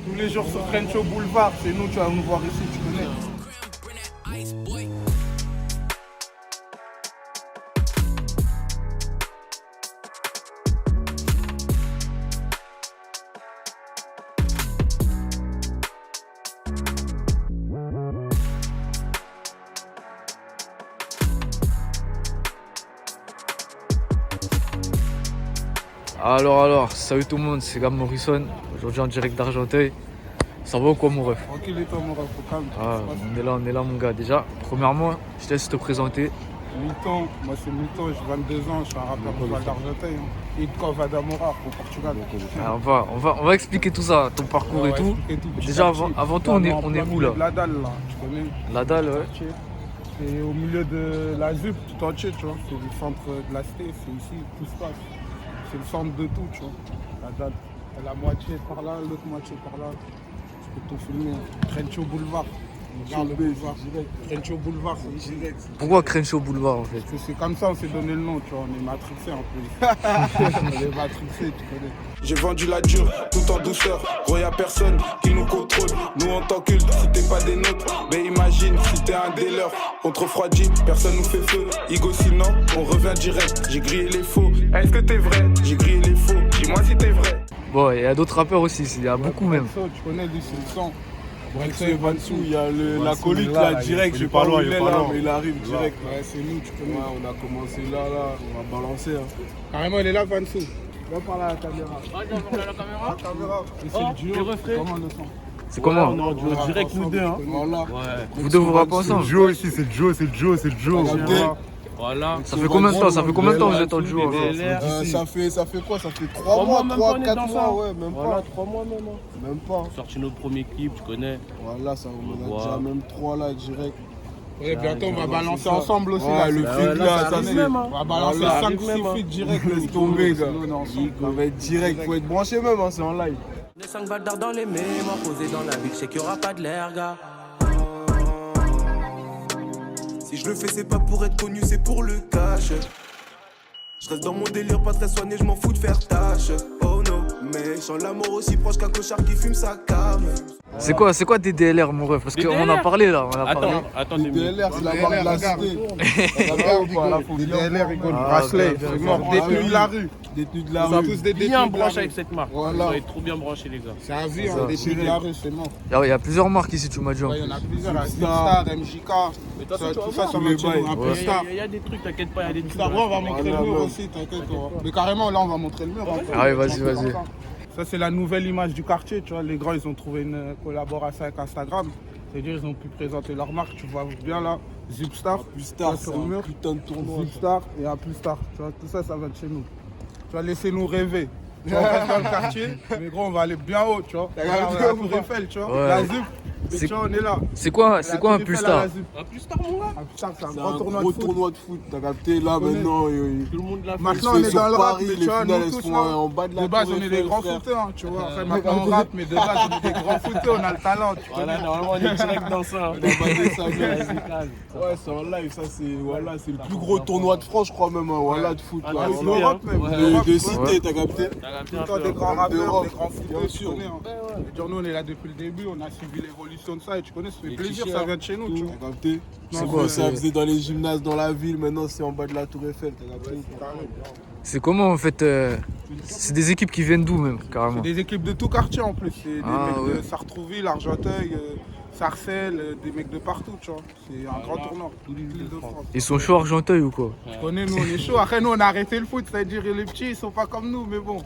Tous les jours sur Crenshaw Boulevard, c'est nous, tu vas nous voir ici, tu connais. Alors, salut tout le monde, c'est Gab Morrison, aujourd'hui en direct d'Argenteuil. Ça va ou quoi mon ref? Tranquille et toi mon ref, faut calme. On est là mon gars. Déjà, premièrement, je te laisse te présenter. Milton, moi c'est Milton, j'ai 22 ans, je suis un rappeur de Val d'Argenteuil. Et de Covadamora au Portugal. On va expliquer tout ça, ton parcours et tout. Déjà, avant tout, on est où là? La dalle là, tu connais? La dalle, ouais. C'est au milieu de la ZUP tout entier, tu vois. C'est le centre de la cité, c'est ici, tout se passe. C'est le centre de tout, tu vois. La dalle. La moitié par là, l'autre moitié par là. Tu peux tout filmer. Crenshaw Boulevard. Regarde le boulevard. Crenshaw Boulevard, c'est ici. Pourquoi Crenshaw Boulevard en fait? Parce que c'est comme ça, on s'est donné le nom, tu vois. On est matrixé un peu. On est matrixé, tu connais. J'ai vendu la dure, tout en douceur. Gros, y'a personne qui nous contrôle. Nous, on t'encule si t'es pas des nôtres. Mais imagine si t'es un des leurs. On te refroidit, personne nous fait feu. Igo, sinon, on revient direct. J'ai grillé les faux. Est-ce que t'es vrai? J'ai grillé les faux. Dis-moi si t'es vrai. Bon, il y a d'autres rappeurs aussi, il y a beaucoup même. Tu connais, lui, c'est le sang. Il y a la colique là, direct, je vais pas loin, mais il arrive direct. Ouais, c'est nous, tu connais. Ouais, on a commencé là, on va balancer. Carrément, il est là, Vansou. Va parler à la caméra. Ah, je vais parler à la caméra. La caméra. Et c'est le duo. Comment le son? C'est comment? On est en duo direct, nous deux. Voilà. Vous deux vous rappez ensemble? C'est le duo ici, c'est le duo. Voilà. Ça fait combien de temps? Que vous êtes en duo? Ça fait quoi? Ça fait 3 mois, 4 mois, ouais, même pas. Voilà, 3 mois même. Même pas. Sorti notre premier clip, tu connais. Voilà, ça on a déjà même 3 là, direct. Et bientôt, on va balancer ensemble aussi. Ouais, le clip là, ça c'est... On va balancer 5-6 feats direct. Laisse tomber, gars. On va être direct, faut être branché même, c'est en live. Les 5 balles d'art dans les mémoires, posées dans la ville, je sais qu'il y aura pas de l'air, gars. Si je le fais, c'est pas pour être connu, c'est pour le cash. Je reste dans mon délire, pas très soigné, je m'en fous de faire tâche. Oh non, mais je sens l'amour aussi proche qu'un cochard qui fume sa came. C'est quoi des DLR mon ref? Parce qu'on en a parlé là, Attends, Les DLR, c'est la marque de la cité. Les DLR, ils bracelet, c'est mort, détenus de la rue. Détenus de la Ils sont rue. tous des détenus bien de la branché rue. avec cette marque. Voilà. Vous êtes trop bien branchés, les gars. C'est à vie, détenus de la rue, c'est mort. Il y a plusieurs marques ici, tu m'as dit en Il y plus. en a plusieurs, Star, MJK, tout ça, ça va être un peu Star. Il y a des trucs, t'inquiète pas, il y a des trucs. Star, on va montrer le mur aussi, t'inquiète. Mais carrément, là, on va montrer le mur. Ah oui, vas-y. Ça, c'est la nouvelle image du quartier, tu vois. Les grands, ils ont trouvé une collaboration avec Instagram. C'est-à-dire, ils ont pu présenter leur marque, tu vois bien là. Zupstar, Star, sur c'est le mur. un putain de tournoi. Zupstar et un plus Star. Tu vois, tout ça, ça va de chez nous. Tu vas laisser nous rêver. Tu vois, on reste dans le quartier, mais gros, on va aller bien haut, tu vois. On a la Tour Eiffel, tu vois. Ouais. La Zup, mais tu vois, on est là. C'est quoi La un Tour plus Eiffel à tard? la Zup. Un plus tard, mon gars. Un plus tard, c'est un C'est grand un tournoi gros de foot. tournoi de foot, t'as capté là maintenant. Tout le monde l'a fait. Maintenant, on est dans le rap, mais les tu vois, finales, nous elles tous sont là, en bas de la de base, Tour on est des Eiffel, grands frère. footeurs, tu vois. Après, maintenant, on rappe, mais de base, on est des grands footeurs, on a le talent, tu Voilà, connais. normalement, on est direct dans ça. On a battu ça, ouais, c'est en live, ça c'est le plus gros tournoi de France, je crois même, voilà, de foot. Ah, là. de C'est L'Europe, même. de cité, t'as capté? T'as capté Tout un le temps, peu. des grands rappeurs, d'Europe, des grands footeurs, bien tu sûr. connais. Et genre, nous, on est là depuis le début, on a suivi l'évolution de ça, et tu connais, ça fait Les plaisir, t-shirts, ça vient de chez nous, tu vois. T'as capté? Non, C'est mais- quoi ça faisait dans les gymnases dans la ville, maintenant c'est en bas de la Tour Eiffel, t'as capté? C'est comment en fait? C'est des équipes qui viennent d'où même, carrément? C'est des équipes de tout quartier en plus. C'est des mecs ouais. de Sartrouville, Argenteuil, Sarcelles, des mecs de partout, tu vois. C'est un grand tournoi. L'île de France. Ils sont chauds Argenteuil ou quoi? Tu connais, nous on est chaud. Après, nous on a arrêté le foot, c'est-à-dire les petits ils sont pas comme nous, mais bon.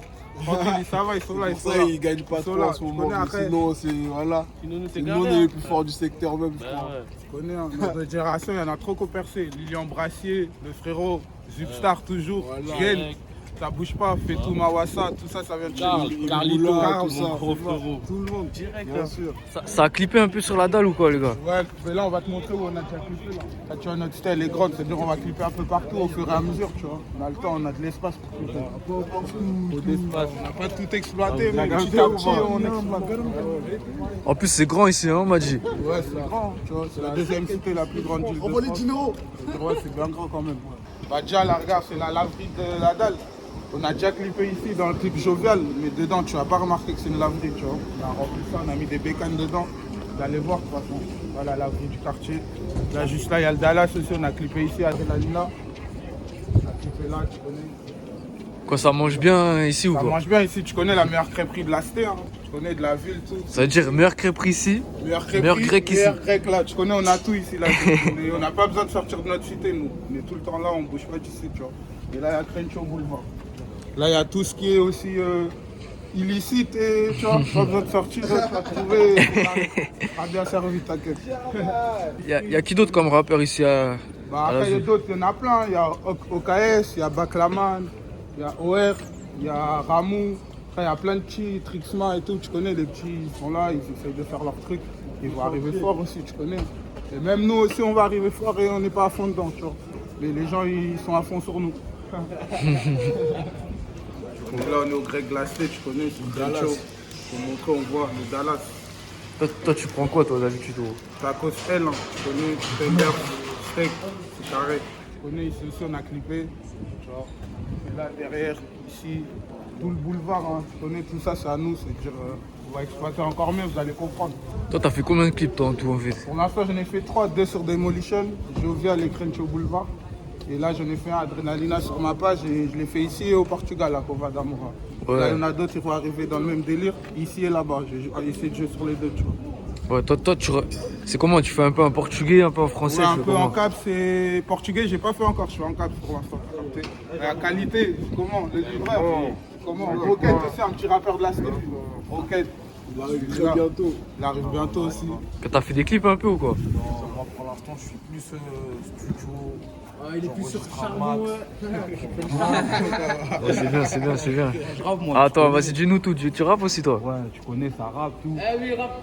Tranquille, ça va, ils sont là, ils Pour sont ça, là. ils gagnent pas Ils sont trop là, en ce tu moment, connais, mais après. sinon c'est voilà. Sinon, nous, c'est Sinon, on est galère. les plus forts du secteur même, je Ouais, crois. ouais. Tu connais, hein, notre génération, il y en a trop qu'au percé. Lilian Brassier, le frérot, Zupstar toujours, Voilà. Gen, ça bouge pas, Fetou Mawassa, tout ça, ça vient de chez nous. Carlito, Carl, tout ça, mon gros frérot. Tout le monde. Direct, Bien sûr. Ça a clippé un peu sur la dalle ou quoi les gars? Ouais, mais là on va te montrer où on a déjà clippé là. Là, tu vois, notre style est grande, c'est-à-dire on va clipper un peu partout au fur et à mesure, tu vois. On a le temps, on a de l'espace pour clipper. Faut d'espace. On n'a pas tout exploité, mais petit à petit on exploite. En plus c'est grand ici, hein, on m'a dit. Ouais, c'est grand, tu vois, c'est la deuxième cité la plus grande d'île de France. Ouais, c'est bien grand quand même. Bah déjà, là, regarde, c'est la laverie de la dalle. On a déjà clippé ici dans le clip Jovial, mais dedans, tu vas pas remarqué que c'est une laverie, tu vois. On a rempli ça, on a mis des bécanes dedans. Vous allez voir de toute façon. Voilà la laverie du quartier. Là, juste là, il y a le Dallas aussi. On a clippé ici, Adrenalina. On a clippé là, tu connais. Quoi, ça mange bien ici ou Ça quoi? mange bien ici, tu connais la meilleure crêperie de la cité, hein. Tu connais de la ville, tout. Ça veut dire meilleure crêperie ici, Meilleure crêperie, meilleur grec ici. meilleur grec là. Tu connais, on a tout ici là. On n'a pas besoin de sortir de notre cité, nous. On est tout le temps là, on bouge pas d'ici, tu vois. Et là, il y a Crenshaw Boulevard. Là, il y a tout ce qui est aussi illicite et tu vois, pas besoin de sortir, tu vas trouver. Tu seras bien servi, t'inquiète. Il y a qui d'autre comme rappeur ici à la Après, il y a ville? d'autres, il y en a plein. Il y a OKS, il y a Baklaman, il y a OR, il y a Ramou. Après, il y a plein de petits Trixma et tout. Tu connais, les petits, ils sont là, ils essayent de faire leur truc. Ils vont arriver fort aussi, tu connais. Et même nous aussi, on va arriver fort et on n'est pas à fond dedans, tu vois. Mais les gens, ils sont à fond sur nous. Et là, on est au grec glacé, tu connais, c'est le Dallas. Pour montrer, on voit le Dallas. Toi, tu prends quoi toi d'habitude? Tacos L, hein. Tu connais, steak, steak, c'est carré. Tu connais, ici aussi, on a clippé. Tu vois. Et là, derrière, ici, tout le boulevard, hein. Tu connais, tout ça, c'est à nous. C'est-à-dire, on va exploiter encore mieux, vous allez comprendre. Toi, t'as fait combien de clips toi en tout en fait? Pour l'instant, j'en ai fait 3, 2 sur Demolition, Jovial et Crenshaw Boulevard. Et là, j'en ai fait un Adrenalina sur ma page et je l'ai fait ici et au Portugal, à Cova d'Amoura. Ouais. Là, il y en a d'autres qui vont arriver dans le même délire, ici et là-bas. J'ai essayé de jouer sur les deux, tu vois. Ouais, toi c'est comment? Tu fais un peu en portugais, un peu en français? Ouais, tu un fais peu comment? en cap, c'est portugais, j'ai pas fait encore, je suis en cap pour l'instant. La qualité, comment? Le livreur, comment? Rocket aussi, un petit rappeur de la cité. Rocket. Il arrive très bientôt. Il arrive bientôt aussi. Que t'as fait des clips un peu ou quoi? Moi pour l'instant je suis plus studio. il est plus sur charbon. Ouais, c'est bien. Je rappe moi. Ah, attends, vas-y, dis-nous tout. Tu rappes aussi toi? Ouais, tu connais, ça rappe tout.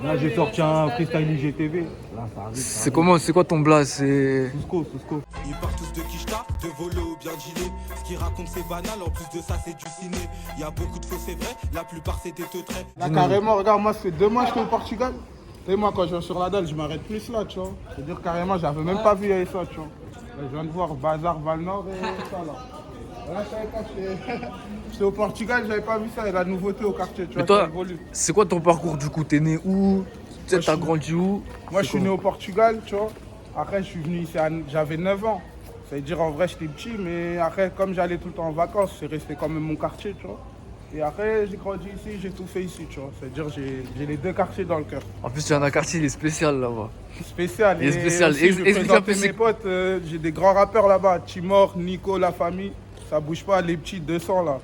Là j'ai sorti un freestyle IGTV. Là ça arrive. C'est comment? C'est quoi ton blaze? C'est. Cusco. Ils partent tous de quicheta, de voler ou bien dealer. Ce qu'ils racontent c'est banal, en plus de ça c'est du ciné. Y a beaucoup de faux c'est vrai, la plupart c'est des teutrés. Là, carrément, regarde, moi, ça fait 2 mois que j'étais au Portugal. Et moi, quand je vais sur la dalle, je m'arrête plus là, tu vois. C'est-à-dire, carrément, j'avais même pas vu il y avait ça, tu vois. Là, je viens de voir Bazar, Val Nord et ça, là. Là, je savais pas, j'étais au Portugal, j'avais pas vu ça. Il y a la nouveauté au quartier, tu vois, Mais toi, ça évolue. c'est quoi ton parcours du coup? T'es né où? T'as grandi où? Moi, je suis né au Portugal, tu vois. Après, je suis venu ici, j'avais 9 ans. Ça veut dire, en vrai, j'étais petit, mais après, comme j'allais tout le temps en vacances, c'est resté quand même mon quartier, tu vois. Et après, j'ai grandi ici, j'ai tout fait ici, tu vois. C'est-à-dire, j'ai les 2 quartiers dans le cœur. En plus, tu as un quartier, il est spécial là-bas. Spécial. Il est spécial. Aussi, je vais Explique un peu, présenter mes potes, j'ai des grands rappeurs là-bas. Timor, Nico, la famille. Ça bouge pas, les petits 200 là.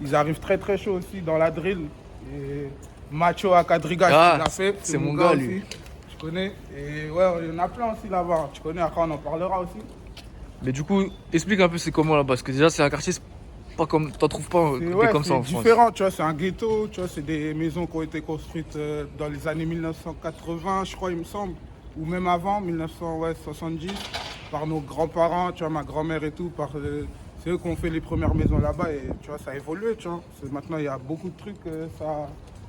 Ils arrivent très très chaud aussi dans la drill. Et Macho à Kadriga, Ah, il l'a fait. c'est mon gars, lui. aussi. Tu connais. Et ouais, il y en a plein aussi là-bas. Tu connais, après on en parlera aussi. Mais du coup, explique un peu c'est comment là-bas. Parce que déjà, c'est un quartier, c'est pas comme. T'en trouves pas Ouais, comme ça en c'est France. différent, tu vois, c'est un ghetto, tu vois, c'est des maisons qui ont été construites dans les années 1980, je crois, il me semble, ou même avant, 1970, par nos grands-parents, tu vois, ma grand-mère et tout, c'est eux qui ont fait les premières maisons là-bas et tu vois, ça a évolué, tu vois. Maintenant, il y a beaucoup de trucs,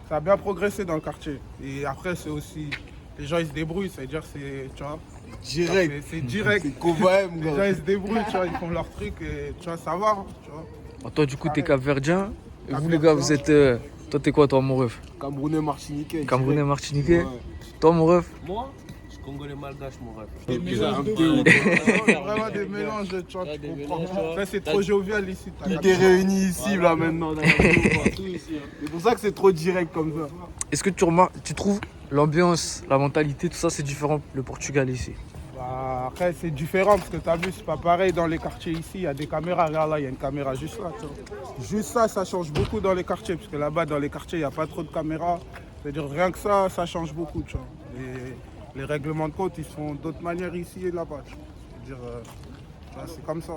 ça a bien progressé dans le quartier. Et après, c'est aussi, les gens, ils se débrouillent, c'est-à-dire, c'est, tu vois, Direct. c'est direct. C'est Covaem, Les gens, gars. ils se débrouillent, tu vois, ils font leur truc et tu vois, ça va, hein, tu vois. Ah, toi, du coup, t'es capverdien. Et vous, les Capverdien. gars, vous êtes. Toi, t'es quoi, toi, mon ref? Camerounais martiniquais. Camerounais, direct. martiniquais. Ouais. Toi, mon ref? Moi, je suis congolais malgache, mon rêve. Des mélanges de peu, fou. Vraiment des mélanges, tu vois, Ouais, tu des comprends. mélanges, tu vois. Ça, c'est trop jovial ici. t'as Tout capté. est réuni ici, là, maintenant. dans la vidéo, partout ici, hein. C'est pour ça que c'est trop direct comme ça. Est-ce que tu trouves l'ambiance, la mentalité, tout ça, c'est différent le Portugal ici? Bah, après, c'est différent parce que tu as vu, c'est pas pareil dans les quartiers ici. Il y a des caméras. Regarde là, il y a une caméra juste là. Tu vois. Juste ça, ça change beaucoup dans les quartiers. Parce que là-bas, dans les quartiers, il n'y a pas trop de caméras. C'est-à-dire, rien que ça change beaucoup. Tu vois. Les règlements de compte, ils se font d'autres manières ici et là-bas. Tu vois. C'est-à-dire, tu vois, c'est comme ça.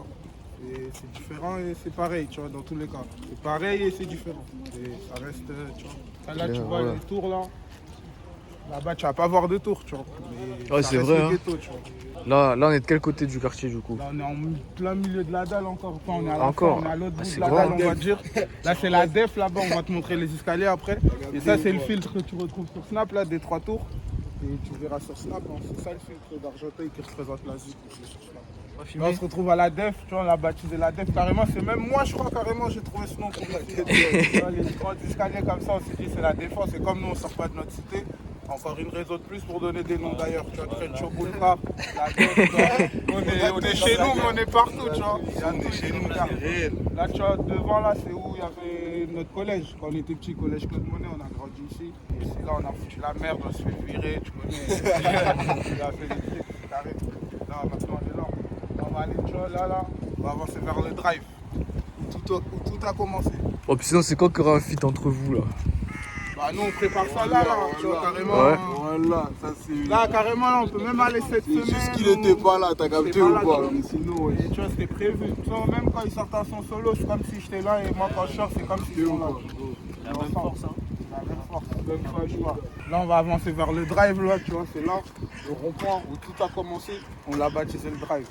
Et c'est différent et c'est pareil, tu vois, dans tous les cas. C'est pareil et c'est différent. Et ça reste, tu vois. Là, tu vois Ouais. les tours là. Là-bas, tu vas pas voir de tours, tu vois. Mais Ouais, ça c'est reste vrai, le hein. ghetto, tu vois. Là, on est de quel côté du quartier, du coup? Là, on est en plein milieu de la dalle encore. Enfin, on est à la Encore. fin, on est à l'autre Ah, bout c'est de la grand. dalle, on va dire. Là, c'est la def, là-bas, on va te montrer les escaliers après. Et ça, c'est le filtre que tu retrouves sur Snap, là, des 3 tours. Et tu verras sur Snap, hein. C'est ça le filtre d'Argenteuil qui représente l'Asie. C'est sur Snap. filmer. Là, on se retrouve à la DEF, tu vois, on l'a baptisé la DEF carrément. C'est même moi, je crois, carrément, j'ai trouvé ce nom pour la DEF. Les grands escaliers comme ça, on s'est dit c'est la défense. Et comme nous, on sort pas de notre cité, encore une raison de plus pour donner des noms d'ailleurs. Tu vois, Trencho Boulka, la DEF, on est chez nous, mais on est partout, tu vois. Il y a tout chez nous, là. Là, tu vois, devant, là, c'est où il y avait notre collège. Quand on était petit, collège Claude Monet, on a grandi ici. Et ici, là, on a foutu la merde, on se fait virer, tu connais. Il a fait des trucs, c'est carré. Là, maintenant, on est là. On va aller, tu vois, là, on va avancer vers le drive, où tout a commencé. Oh, puis sinon, c'est quand qu'il y aura un feat entre vous là? Bah, nous, on prépare ça là, tu vois, carrément. Ouais. Voilà, ça c'est. Là, carrément, là, on peut même aller cette semaine. Juste qu'il était pas là, t'as capté ou pas? Mais sinon, ouais. Et tu vois, c'était prévu. Tu vois, même quand ils sortent à son solo, c'est comme si j'étais là, et moi, quand je sors, c'est comme si j'étais là. La même force, hein. La même force, même fois, je vois. Là, on va avancer vers le drive, là, tu vois, c'est là, le rond-point où tout a commencé. On l'a baptisé le drive.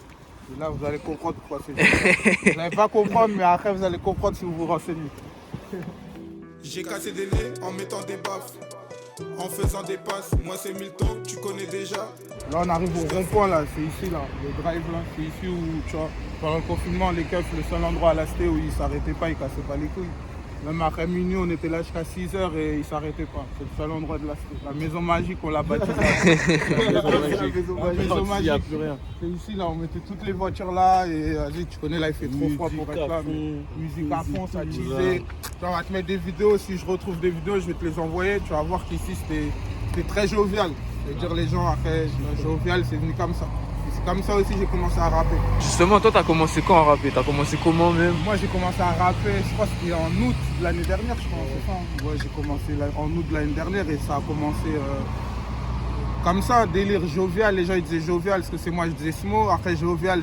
Et là, vous allez comprendre pourquoi c'est juste. Vous n'allez pas comprendre, mais après, vous allez comprendre si vous vous renseignez. J'ai cassé des nez en mettant des baffes, en faisant des passes. Moi c'est Milton, tu connais déjà. Là, on arrive au rond-point, là, c'est ici, là, le drive, là. C'est ici où, tu vois, pendant le confinement, les keufs, le seul endroit à la cité où ils ne s'arrêtaient pas, ils ne cassaient pas les couilles. Même après minuit, on était là jusqu'à 6h et ils ne s'arrêtaient pas. C'est le seul endroit de la cité. La maison magique, on l'a baptisée. La maison magique. Il n'y a plus rien. C'est ici, là, on mettait toutes les voitures là et vas-y, tu connais, là, il fait trop froid pour être là. Musique à fond, ça teasait. On va te mettre des vidéos. Si je retrouve des vidéos, je vais te les envoyer. Tu vas voir qu'ici, c'était très jovial. C'est-à-dire, les gens, après, jovial, c'est venu comme ça. C'est comme ça aussi que j'ai commencé à rapper. Justement, toi, t'as commencé quand à rapper? T'as commencé comment même? Moi, j'ai commencé à rapper, je crois que c'était en août de l'année dernière, je pense, c'est ça. Ouais, j'ai commencé en août de l'année dernière et ça a commencé comme ça, un délire jovial. Les gens, ils disaient jovial parce que c'est moi, je disais ce mot. Après, jovial.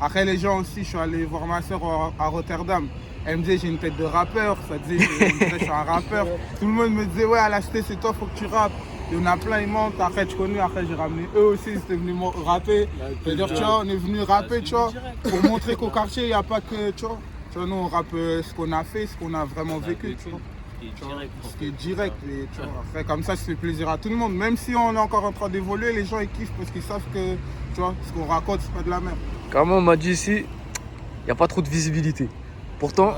Après, les gens aussi, je suis allé voir ma soeur à Rotterdam. Elle me disait, j'ai une tête de rappeur. Ça disait, je suis un rappeur. Tout le monde me disait, ouais, à la cité, c'est toi, faut que tu rappes. Il y en a plein, ils mentent. Après, tu connais, après, j'ai ramené eux aussi, ils étaient venus rapper. C'est-à-dire, tu vois, on est venu rapper, tu vois, pour montrer qu'au quartier, il n'y a pas que, tu vois. Tu vois, nous, on rappe ce qu'on a fait, ce qu'on a vraiment vécu, tu vois. Ce qui est direct. Et, tu vois, après, comme ça fait plaisir à tout le monde. Même si on est encore en train d'évoluer, les gens, ils kiffent parce qu'ils savent que, tu vois, ce qu'on raconte, c'est pas de la merde. Carrément, on m'a dit ici, il n'y a pas trop de visibilité. Pourtant,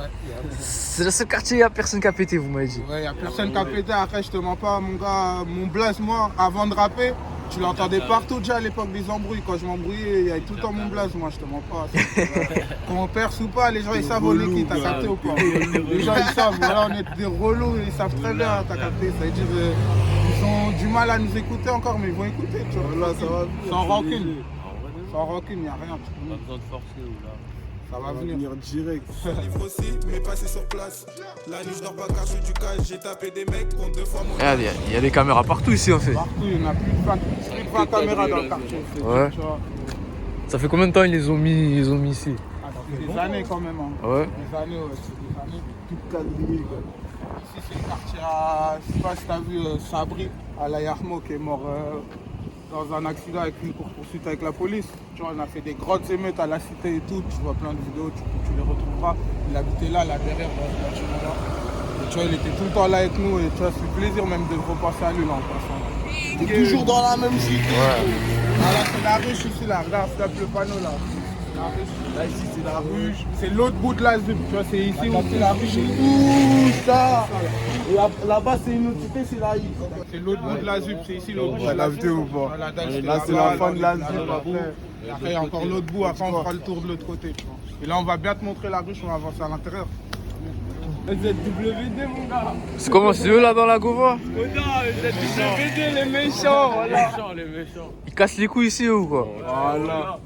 c'est le seul quartier, il n'y a personne qui a pété, vous m'avez dit. Ouais, il n'y a personne qui a pété. Après, je te mens pas, mon gars, mon blast, moi, avant de rapper, tu l'entendais partout déjà à l'époque des embrouilles. Quand je m'embrouillais, il y avait tout le temps mon blast, moi, je te mens pas. Qu'on perce ou pas, les gens, ils savent on est qui, t'as capté ou pas? Les gens, ils savent, voilà, on est des relous, ils savent très bien, t'as capté. Ça veut dire, ils ont du mal à nous écouter encore, mais ils vont écouter, tu vois. Là, ça va sans rancune. Sans rancune, il n'y a rien. Pas besoin de forcer ou là. Ça va venir direct. Livre aussi, mais passé sur place. La nuit, je dors pas car je suis du cash. J'ai tapé des mecs contre 2 fois mon. Regarde, il y a des caméras partout ici en fait. Partout, il y en a plus de 20 caméras dans le quartier. Ouais. Tu vois. Ça fait combien de temps ils les ont mis ici? Ah, ça fait des années quand même. Hein. Ouais. Des années, ouais, c'est des années. Tout quadrillé, quoi. Ici, c'est le quartier à. Je sais pas si t'as vu Sabri, à la Yarmo, qui est mort dans un accident avec une course-poursuite avec la police. Tu vois, on a fait des grosses émeutes à la cité et tout. Tu vois plein de vidéos, tu les retrouveras. Il habitait là derrière, dans ce bâtiment-là. Et tu vois, il était tout le temps là avec nous. Et tu vois, c'est le plaisir même de repenser à lui là en passant. T'es toujours dans la même cité. Ah, là, c'est la ruche ici, là. Regarde, c'est le panneau là. La ruche. Là, ici, c'est la ruche. C'est l'autre bout de la ZUP. Tu vois, c'est ici où c'est la ruche. Tout ça. Et là-bas, c'est une autre cité, c'est la I. C'est l'autre bout de la ZUP. C'est ici l'autre bout. T'as capté ou pas? Voilà, Là, c'est la fin de la ZUP. Après, il y a encore l'autre bout. Après, on fera le tour de l'autre côté. Tu vois. Et là, on va bien te montrer la ruche. On va avancer à l'intérieur. ZWD, mon gars. C'est comment, c'est eux là dans la Gova? Oh non, ZWD, les méchants, voilà. Les méchants. Ils cassent les couilles ici ou quoi? Voilà.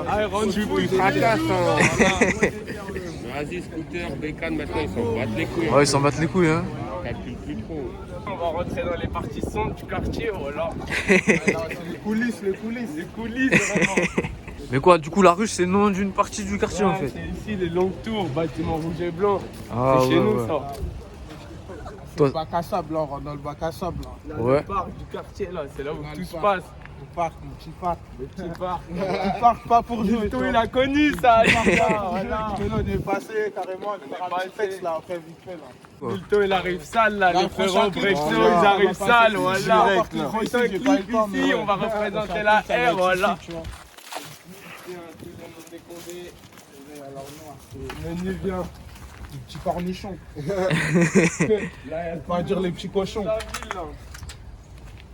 Ah, rendu plus fracasse. Vas-y, scooter, bécane, maintenant ils s'en battent les couilles. Ouais, ils s'en battent les couilles, hein. Calcule plus trop. On va rentrer dans les parties sombres du quartier, voilà. C'est les coulisses, les coulisses. Les coulisses, vraiment. Mais quoi, du coup, la ruche, c'est le nom d'une partie du quartier en fait. C'est ici les longues tours, bâtiment rouge et blanc. Ah, c'est chez ouais, nous ouais. ça. Le bac à sable, là, on rentre dans le bac à sable. Là. Ouais. Le parc du quartier, là, c'est là où Dans tout le se parc. passe. Le parc, mon petit parc. Le petit parc. Le petit parc, pas pour jouer. Tout, il a connu ça, Martin, voilà. On est passé carrément, on est dans un petit texte là, après vite fait là. Milton, il arrive sale là, Là, les prochain frérots clip, Brexo, voilà, ils arrivent on va passer sales, voilà. direct, là. Prochain Ici, j'ai pas eu clip le temps, mais ici, ouais. on va représenter Prochain la clip, ça va R, être voilà. ici, tu vois. alors noir. Menu bien. Les petits cornichons. On va dire les petits cochons.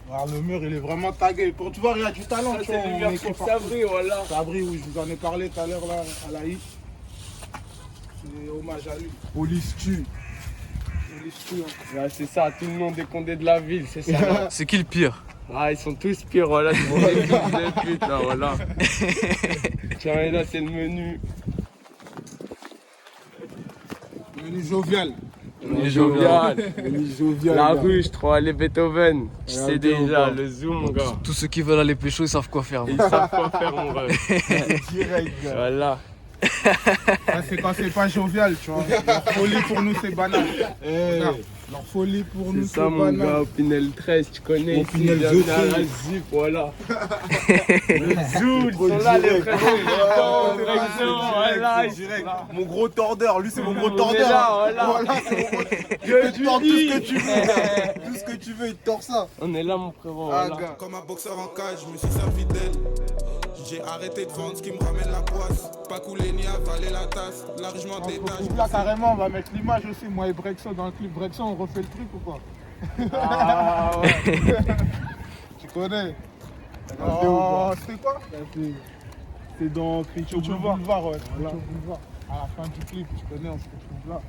Alors, le mur il est vraiment tagué. Pour tu vois, il y a du talent. Tu vois, on écrit Sabri, voilà. Sabri, oui, je vous en ai parlé tout à l'heure là, à la Hiche. C'est hommage à lui. Police tue. Police tue. Ouais, c'est ça, tout le nom des condés de la ville, c'est ça. C'est qui le pire? Ah, ils sont tous pires, voilà. C'est des fils de pute, là, voilà. Tiens, et là, c'est le menu. Menu jovial. Menu jovial. Menu jovial. La gars. ruche, 3, les Beethoven. Tu sais Beethoven. déjà, le zoom, mon gars. Tous ceux qui veulent aller pécho, ils savent quoi faire. Ils savent quoi faire, mon rêve. Direct, gars. Voilà. Ça, c'est quand c'est pas jovial, tu vois. Leur folie pour nous, c'est banal. Regarde, leur folie pour nous, C'est c'est ça, mon banal. gars, au Pinel 13, tu connais. Au ici, Pinel bienvenue 13. à la Zip, voilà. Le Zoul, ils sont là, les frères. Voilà, Direct. Mon gros tordeur, lui c'est mon gros On est tordeur. là, voilà. C'est mon gros... Il te tord tout ce que tu veux. Tout ce que tu veux, il te tord ça. On est là, mon frérot, Ah, voilà. gars. Comme un boxeur en cage, je me suis servi d'aide. J'ai arrêté de vendre ce qui me ramène la poisse. Pas couler ni avaler la tasse. La rue, je m'en détache. Là, carrément, on va mettre l'image aussi. Moi et Brexo, dans le clip Brexo, on refait le truc ou quoi? Ah, ouais. Tu connais? Oh, c'était quoi? C'est dans Cricho Culture Boulevard. Boulevard, ouais. Culture Boulevard. À la fin du clip, tu connais, on se retrouve là.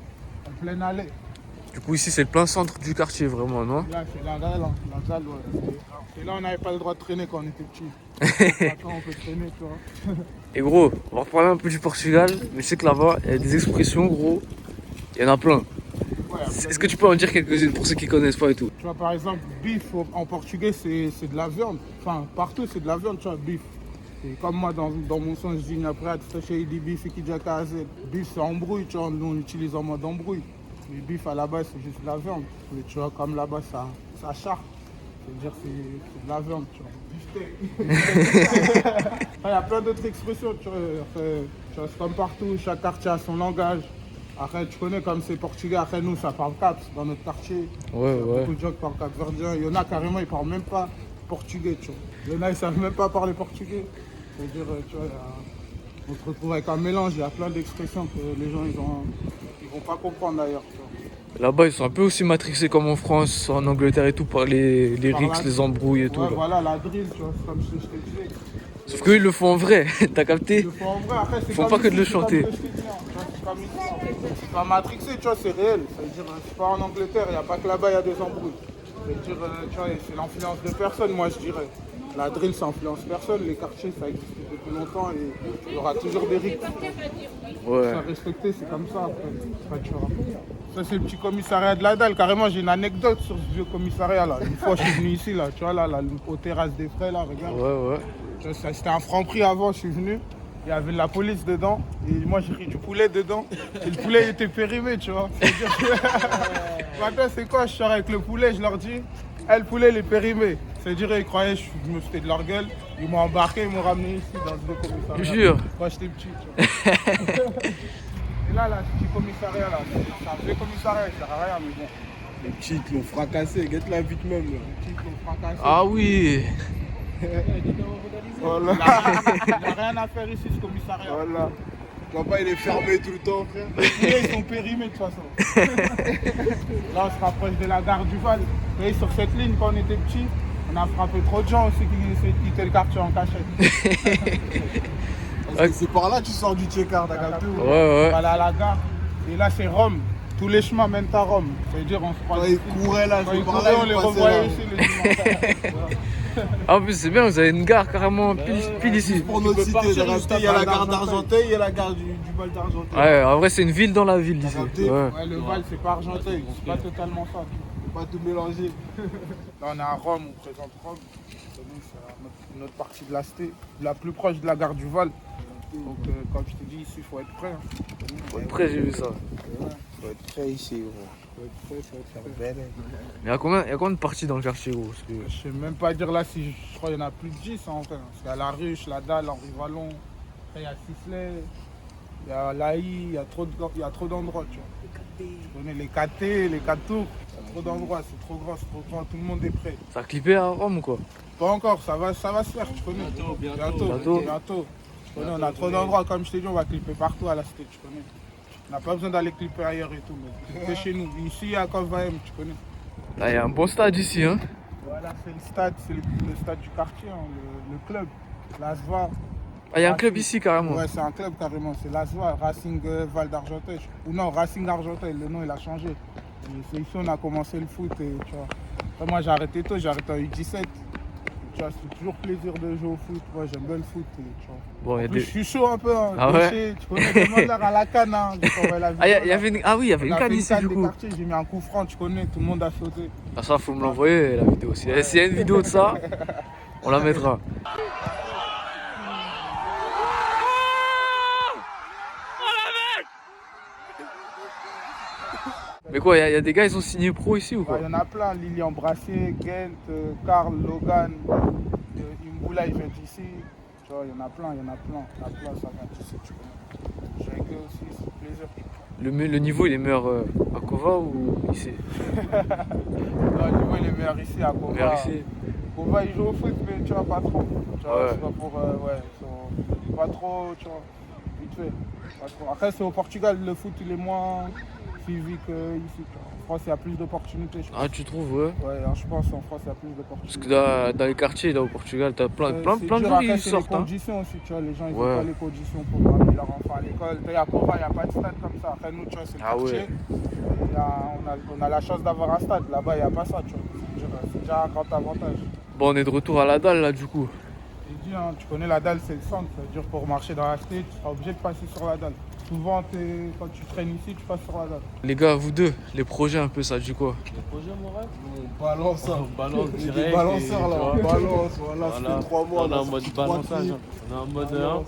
En pleine allée. Du coup, ici, c'est le plein centre du quartier, vraiment, non? Là, c'est la dalle, hein. La dalle, ouais. Et là, on n'avait pas le droit de traîner quand on était petit. Maintenant, on peut traîner, tu vois. Et gros, on va reparler un peu du Portugal, mais je sais que là-bas, il y a des expressions, gros, il y en a plein. Ouais, Est-ce que tu peux en dire quelques-unes pour ceux qui connaissent pas et tout? tu vois, par exemple, beef en portugais, c'est de la viande. Enfin, partout, c'est de la viande, tu vois, beef. Et comme moi, dans mon son, je dis après, tu dit beef et qui dit beef, c'est embrouille, tu vois, nous on l'utilise en mode embrouille. Mais beef à la base, c'est juste de la viande. Mais tu vois, comme là-bas, ça charpe. C'est-à-dire c'est de la viande, tu vois. Il y a plein d'autres expressions, tu vois. C'est comme partout, chaque quartier a son langage. Après, tu connais comme c'est portugais, après nous, ça parle caps dans notre quartier. Ouais, ouais. Beaucoup de gens qui parlent capverdien. Il y en a carrément, ils parlent même pas portugais, tu vois. Il y en a, ils savent même pas parler portugais. C'est-à-dire, tu vois, on se retrouve avec un mélange. Il y a plein d'expressions que les gens, ils vont pas comprendre d'ailleurs, tu vois. Là-bas, ils sont un peu aussi matrixés comme en France, en Angleterre et tout, par les Par rixes, là. les embrouilles et tout. Ouais, Là. voilà, la drill, tu vois, c'est comme je te disais. Sauf qu'eux, ils le font en vrai, t'as capté? Il le faut en vrai, après, c'est Faut comme pas que de ici, le c'est comme chanter. je te dis, hein, tu vois, c'est comme ici. C'est pas matrixé, tu vois, c'est réel. C'est-à-dire, c'est pas en Angleterre, il n'y a pas que là-bas, il y a des embrouilles. C'est-à-dire, tu vois, c'est l'influence de personne, moi, je dirais. La drill, ça influence personne. Les quartiers, ça existe depuis longtemps et il y aura toujours des rixes. Ouais. Ça respecter, c'est comme ça, après. Enfin, tu vois. Ça, c'est le petit commissariat de la dalle. Carrément, j'ai une anecdote sur ce vieux commissariat, là. Une fois, je suis venu ici, là, tu vois, là, aux terrasses des frais, là, regarde. Ouais, ouais. Tu vois, c'était un Franprix avant, je suis venu. Il y avait de la police dedans. Et moi, j'ai pris du poulet dedans. Et le poulet, il était périmé, tu vois. C'est-à-dire que... Maintenant, c'est quoi? Je sors avec le poulet, je leur dis, le poulet, il est périmé. C'est-à-dire, ils croyaient que je me foutais de leur gueule. Ils m'ont embarqué, ils m'ont ramené ici, dans le vieux commissariat. Je jure. Quand j'étais petit, tu vois. Et là, ce petit commissariat, là, c'est un vieux commissariat, il sert à rien, mais bon. Les petits ils l'ont fracassé, guette la vite même. Là. Les petits l'ont fracassé. Ah oui. Voilà. Il n'y a rien à faire ici, ce commissariat. Voilà. Papa il est fermé tout le temps, frère. Les poulets, ils sont périmés de toute façon. Là, on se rapproche de la gare du Val. Vous voyez, sur cette ligne, quand on était petit, on a frappé trop de gens aussi qui essaient de quitter le quartier en cachette. Parce que c'est par là que tu sors du check-out, t'as capté ou Ouais, ouais. Voilà, à la gare. Et là, c'est Rome. Tous les chemins mènent à Rome. C'est-à-dire, on se croise. Quand ils couraient là, Quand c'est ils par couraient, là on les ils passaient revoyait là. ici les dimanches. En plus, c'est bien, vous avez une gare carrément pile ici. Pour notre peux cité, partir t'as juste capté, il y a la après gare d'Argenteuil. d'Argenteuil, il y a la gare du Val d'Argenteuil. Ouais, en vrai, c'est une ville dans la ville d'ici. capté? Ouais. Ouais, le Val, c'est pas Argenteuil. C'est pas totalement ça. Faut pas tout mélanger. Là, on est à Rome, on présente Rome. Nous, c'est notre partie de la cité, la plus proche de la gare du Val. Donc, comme je te dis, ici, il faut être prêt. Hein. Faut être prêt, j'ai vu ça. Faut être prêt ici, gros. Faut être prêt, faut être prêt. Mais il y a combien de parties dans le quartier, gros? Parce que... Je sais même pas dire là si je crois qu'il y en a plus de 10 en fait. Parce qu'il y a la Ruche, la Dalle, Henri Vallon, après il y a Sisley, il y a l'Aï, il y a trop d'endroits, tu vois. Tu connais les KT, les 4 tours, il y a trop d'endroits, c'est trop grand, tout le monde est prêt. Ça a clippé à Rome ou quoi? Pas encore, ça va se faire, tu connais. Bientôt. Tu connais, on a trop d'endroits, comme je t'ai dit, on va clipper partout à la cité, tu connais. On n'a pas besoin d'aller clipper ailleurs et tout, mais c'est chez nous. Ici, à Kovvaem, tu connais. Là, il y a un bon stade ici, hein. Voilà, c'est le stade, c'est le stade du quartier, hein, le club, l'ASVA. Ah, il y a un club ici carrément. Ouais, c'est un club carrément, c'est l'ASVA, Racing Val d'Argenteuil. Ou non, Racing Argenteuil, le nom il a changé. Et c'est ici on a commencé le foot et tu vois. Après, moi j'ai arrêté tôt, j'ai arrêté en U17. Tu vois, c'est toujours plaisir de jouer au foot, moi j'aime bien le foot. Et, tu vois. Bon, En plus, je suis chaud un peu, hein, Ah ouais. gaucher, tu connais, demande l'air à la canne. Hein, Ah, il y avait une... ah oui, il y avait une canne ici du coup. Quartier, j'ai mis un coup franc, tu connais, tout le monde a sauté. Ah, ça, faut me l'envoyer la vidéo. S'il y a une vidéo de ça, on la mettra. Mais quoi, il y a des gars, ils ont signé pro ici ou quoi? Il y en a plein, Lilian Brassier, Gent, Karl, Logan, Imboula, il vient d'ici. Tu vois, il y en a plein, ça vient d'ici, tu connais. J'ai avec eux aussi, c'est plaisir. Le niveau, il est meilleur à Kova ou ici? Non, le niveau, il est meilleur ici, à Kova. Meilleur ici? Kova, il joue au foot, mais tu vois, pas trop. Tu vois, Ouais. c'est pas pour, pas trop, tu vois, vite fait. Pas trop. Après, c'est au Portugal, le foot, il est moins physique ici. Tu vois. En France, il y a plus d'opportunités, je pense. Ah, tu trouves, ouais? Ouais, hein, je pense en France, il y a plus Parce d'opportunités. que dans les quartiers, là, au Portugal, t'as plein de C'est gens dur, après, qui c'est sortent. les Hein. conditions aussi, tu vois, les gens ils Ouais. n'ont pas les conditions pour amener leur enfant à l'école. Il y a Kova, il n'y a pas de stade comme ça. Après nous, tu vois, c'est le Ah quartier. ouais. On a la chance d'avoir un stade. Là-bas, il n'y a pas ça, tu vois. C'est déjà un grand avantage. Bon, on est de retour à la dalle, là, du coup. J'ai dit, hein, tu connais la dalle, c'est le centre. Ça veut dire pour marcher dans la cité, tu seras obligé de passer sur la dalle. Souvent, quand tu traînes ici, tu passes sur la dalle. Les gars, vous deux, les projets un peu, ça dit quoi? On balance, hein. On balance On est direct. des balanceurs là, on et, tu vois. balance, voilà, ça fait 3 mois. On est là, en ça mode fait 3 balançage. clips. On est en mode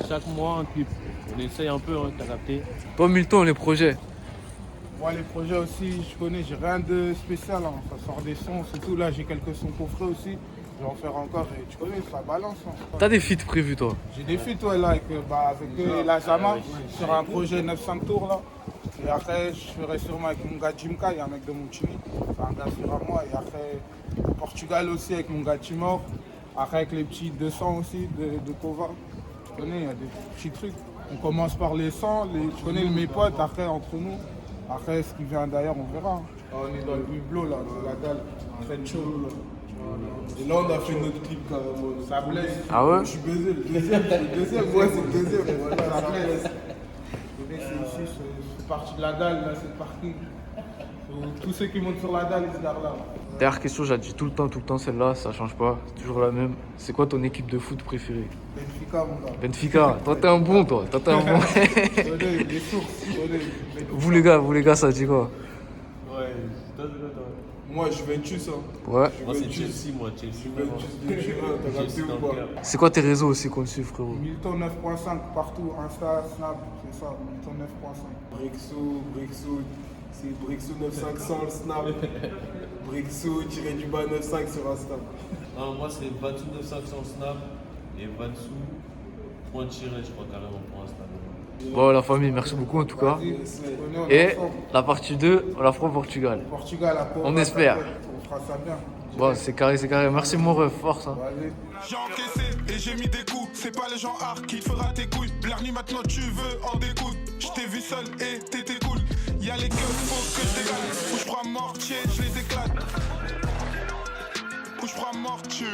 chaque mois un clip. On essaye un peu, hein, t'as capté. Toi, Milton, les projets? Moi, les projets aussi, je connais, j'ai rien de spécial. Hein. Ça sort des sons, c'est tout. Là, j'ai quelques sons coffrés aussi. Je vais en faire encore et tu connais, ça balance. Hein. T'as des feats prévus, toi? J'ai des feats ouais, là, avec la Zama sur un projet 9-5 tours là. Et après, je ferai sûrement avec mon gars Jimka, il y a un mec de Montini, c'est un gars sur à moi. Et après, au Portugal aussi avec mon gars Timor. Après, avec les petits 200 aussi de Kova. Tu connais, il y a des petits trucs. On commence par les 100, tu connais mes potes, après entre nous. Après, ce qui vient d'ailleurs, on verra. Hein. On est dans le hublot là, dans la dalle, très chaud là. Et là, on a fait notre clip carrément. Ça blesse. Ah ouais? Je suis baisé, le deuxième, ouais, c'est le deuxième. Et voilà, Ça ça blesse. blesse. C'est ici, c'est parti de la dalle, là, c'est le parking. Tous ceux qui montent sur la dalle, ils se gardent là. Dernière question, j'ai dit tout le temps celle-là, ça change pas, c'est toujours la même. C'est quoi ton équipe de foot préférée? Benfica, mon gars. Benfica, toi t'es un bon, toi t'es un bon. Je connais les sources, je connais. vous les gars, ça dit quoi? Ouais, toi, toi. Moi, Juventus, hein. Ouais. Moi, c'est Chelsea, moi. Chelsea. Juventus de Turin, t'as capté ou pas? C'est quoi tes réseaux aussi qu'on te suit, frérot? Milton 9.5 partout, Insta, Snap, c'est ça, Milton 9.5. Brixou, c'est Brixou 950 le snap. Brixou tiré du bas 95 sur Insta. Non, moi, c'est Vatsou 900 Snap et Vatsou point tiré, je crois, carrément pour Insta. Bon, la famille, merci beaucoup en tout cas. Tu connais, on Et est ensemble. la partie 2, on la fera au Portugal. Portugal, à Pau, On espère. On fera ça bien. Bon, c'est carré. Merci mon ref, force. Hein. Allez. J'ai encaissé et j'ai mis des coups. C'est pas les gens hard qui te fera tes couilles. Blarny, maintenant tu veux en découdre. Je t'ai vu seul et t'étais cool. Y'a les gueules, faut que je dégale. Où je prends mortier, je les éclate. Où je prends mortier.